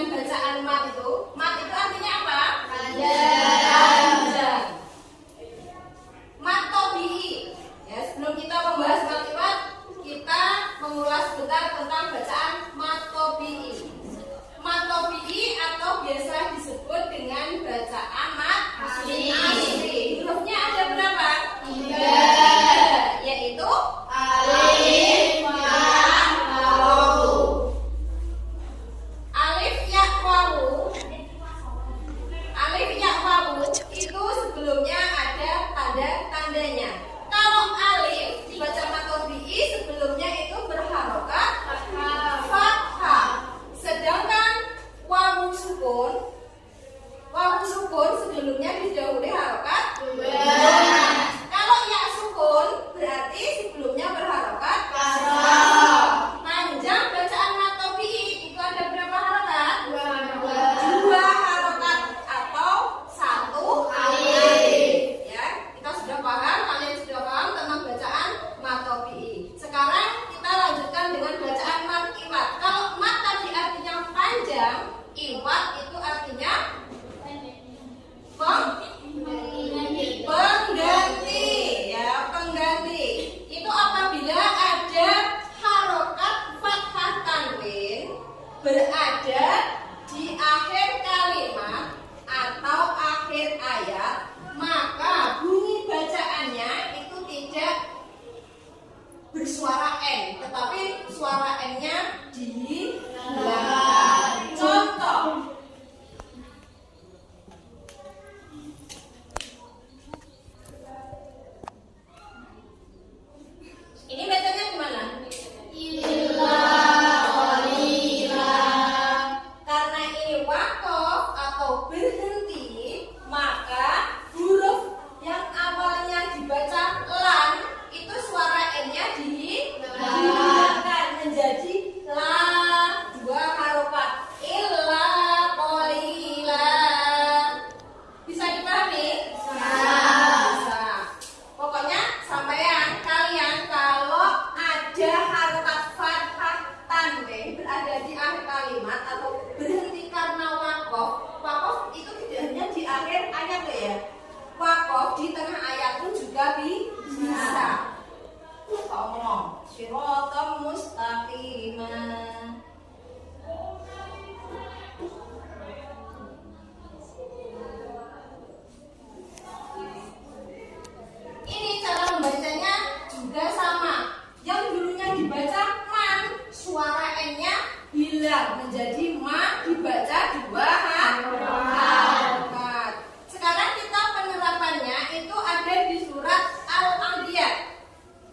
dengan bacaan mat itu artinya apa? Panjang. Mat tabii. Ya, sebelum kita membahas mat iwat, kita mengulas sebentar tentang bacaan mat tabii. Mat tabii atau biasa disebut dengan bacaan mat asli. Hurufnya ada berapa? 3, yaitu alif, ya, wawu. Alif, ya, wawu. Alif, ya, wawu itu sebelumnya ada tanda-tandanya. Kalau alif dibaca mat tabii sebelumnya itu berharokat fathah. Sedangkan wawu sukun sebelumnya didahului harokat dhammah. Kalau ya sukun berarti sebelumnya berharokat kasrah. Panjang bacaan mat tabii itu ada berapa harokat? 2 harokat atau 1 alif. Ya, kita sudah paham, kalian sudah paham tentang bacaan mat tabii. Sekarang kita lanjutkan dengan bacaan mat iwat. Kalau mat tadi artinya panjang, iwat itu artinya pengganti, ya, pengganti. Itu apabila ada harokat fathah tanwin berada di akhir kalimat atau akhir ayat, maka bunyi bacaannya itu tidak bersuara N, tetapi suara N-nya dihilangkan. Contoh, ini bacanya gimana? Karena ini waqaf atau berhenti, maka huruf yang awalnya dibaca lan itu suara N-nya dihilangkan menjadi la, 2 harokat. Illa qalila. Bisa dipahami? Bisa. Pokoknya sampean kalian kalau ada harokat fathah tanwin berada di akhir kalimat atau berhenti karena waqaf itu tidak hanya di akhir ayat loh ya. Waqaf di tengah ayat pun juga bisa. Ngomong shiratal mustaqimah. Ini cara membacanya juga sama. Yang dulunya dibaca man, suara N-nya hilang menjadi ma, dibaca 2 harokat. Sekarang kita penerapannya itu ada di surat Al-Anbiya.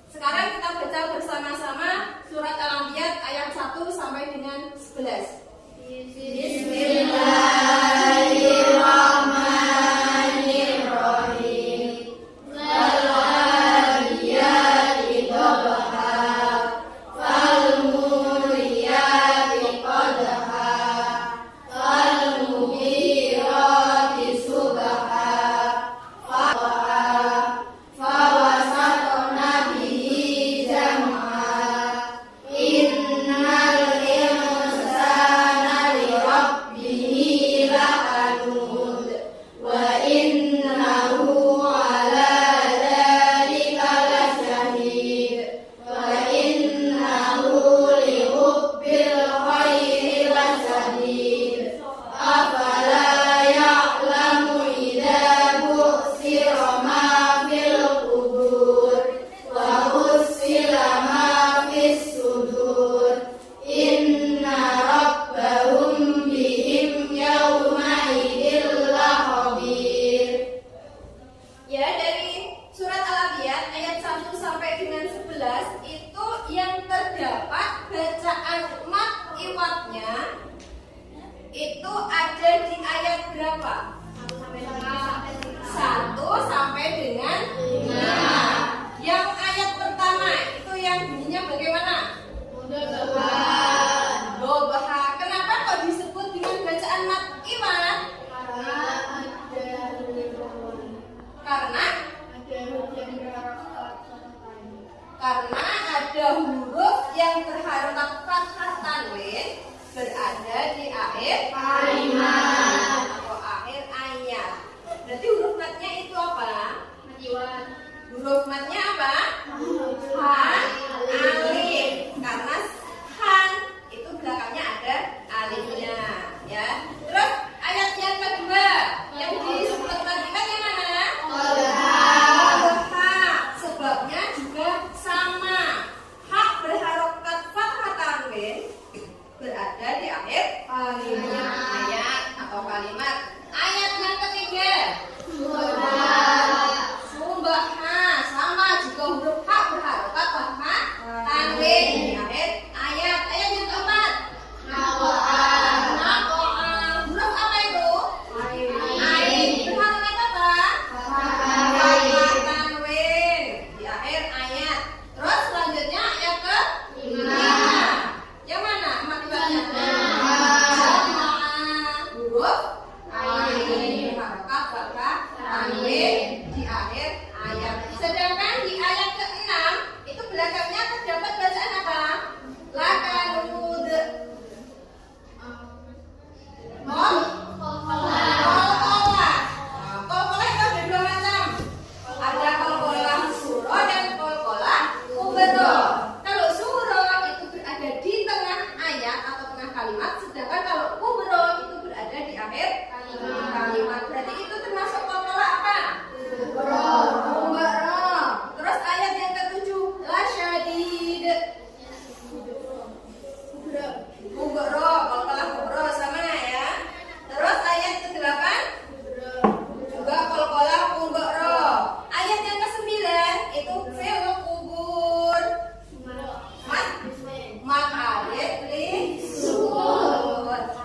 Sekarang kita baca bersama-sama surat Al-Anbiya ayat 1 sampai dengan 11. Bismillahirrahmanirrahim. karena ada huruf yang berharokat fathah tanwin berada di akhir berada di akhir ayat atau kalimat. Ayat yang ketiga. Subha sama juga huruf H berharokat fathah tanwin di akhir ayat. Ayat yang keempat. Nakoa. Huruf apa itu? Ain. Berharokat apa? Fathah tanwin di akhir ayat. Terus selanjutnya ayat ke 5. Yang mana? Matibanya. Huruf ain berharokat fathah tanwin di akhir ayat. Sedangkan di ayat ke-6 itu belakangnya terdapat bacaan apa? Lakanud. Kolkolah. Kolkolah itu ada dua macam. Ada kolkolah suro dan kolkolah kubro. Kalau suro itu berada di tengah ayat atau tengah kalimat, sedangkan kalau kubro itu berada di akhir kalimat. Berarti itu termasuk kolkolah apa? Kubro. Terus ayat yang ke-7, la syadid. Kubro, kolkolah kubro sama ya. Terus ayat ke-8 juga kolkolah kubro. Ayat yang ke-9 itu fil kubur. Mat alif li sukun.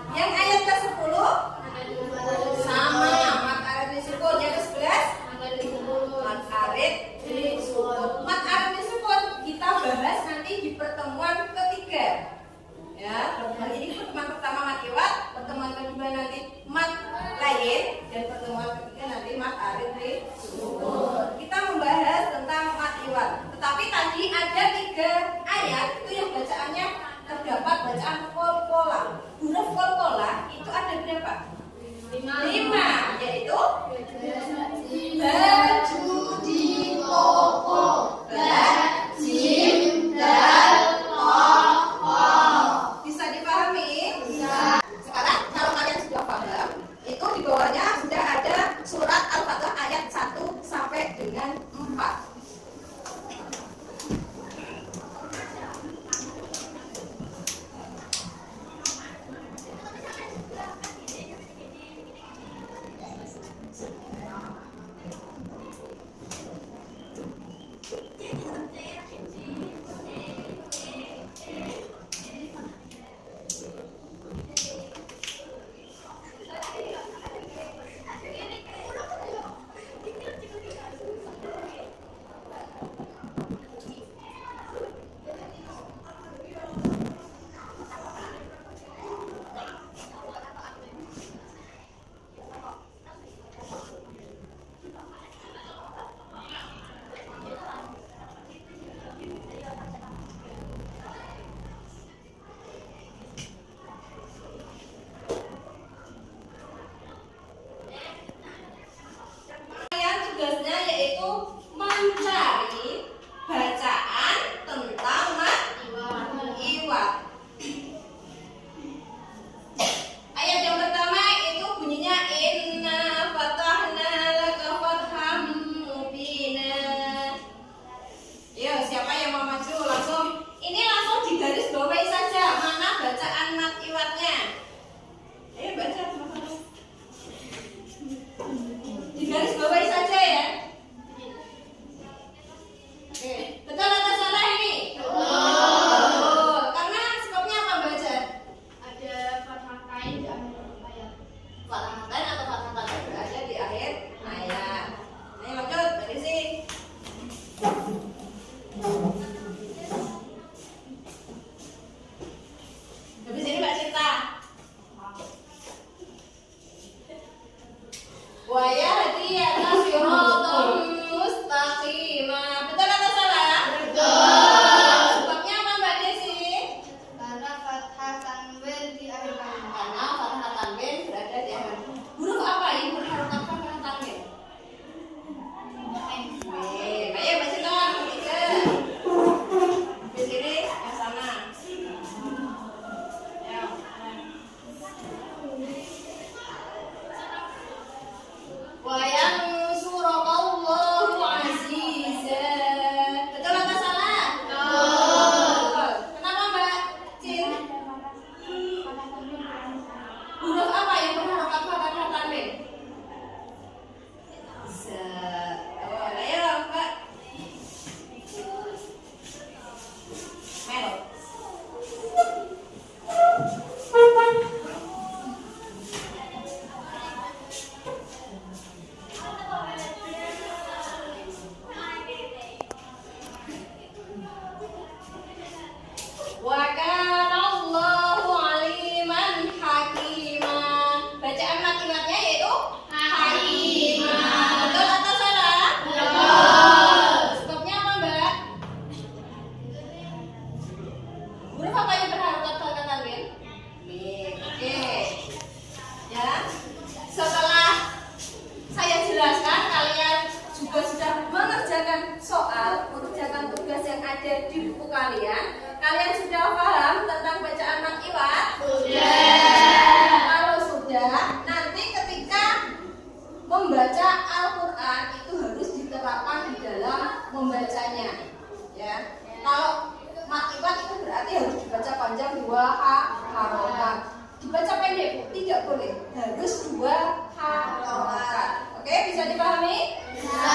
boleh, harus 2 harokat. Oke, bisa dipahami? Bisa.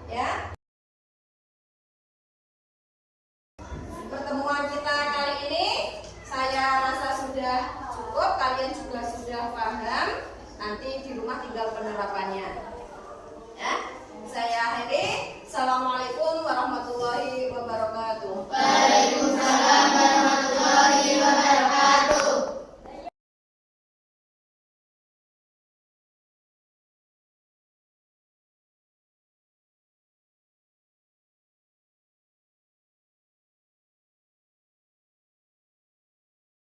Ya. Pertemuan kita kali ini saya rasa sudah cukup, kalian juga sudah paham. Nanti di rumah tinggal penerapannya. Ya. Saya akhiri. Assalamualaikum.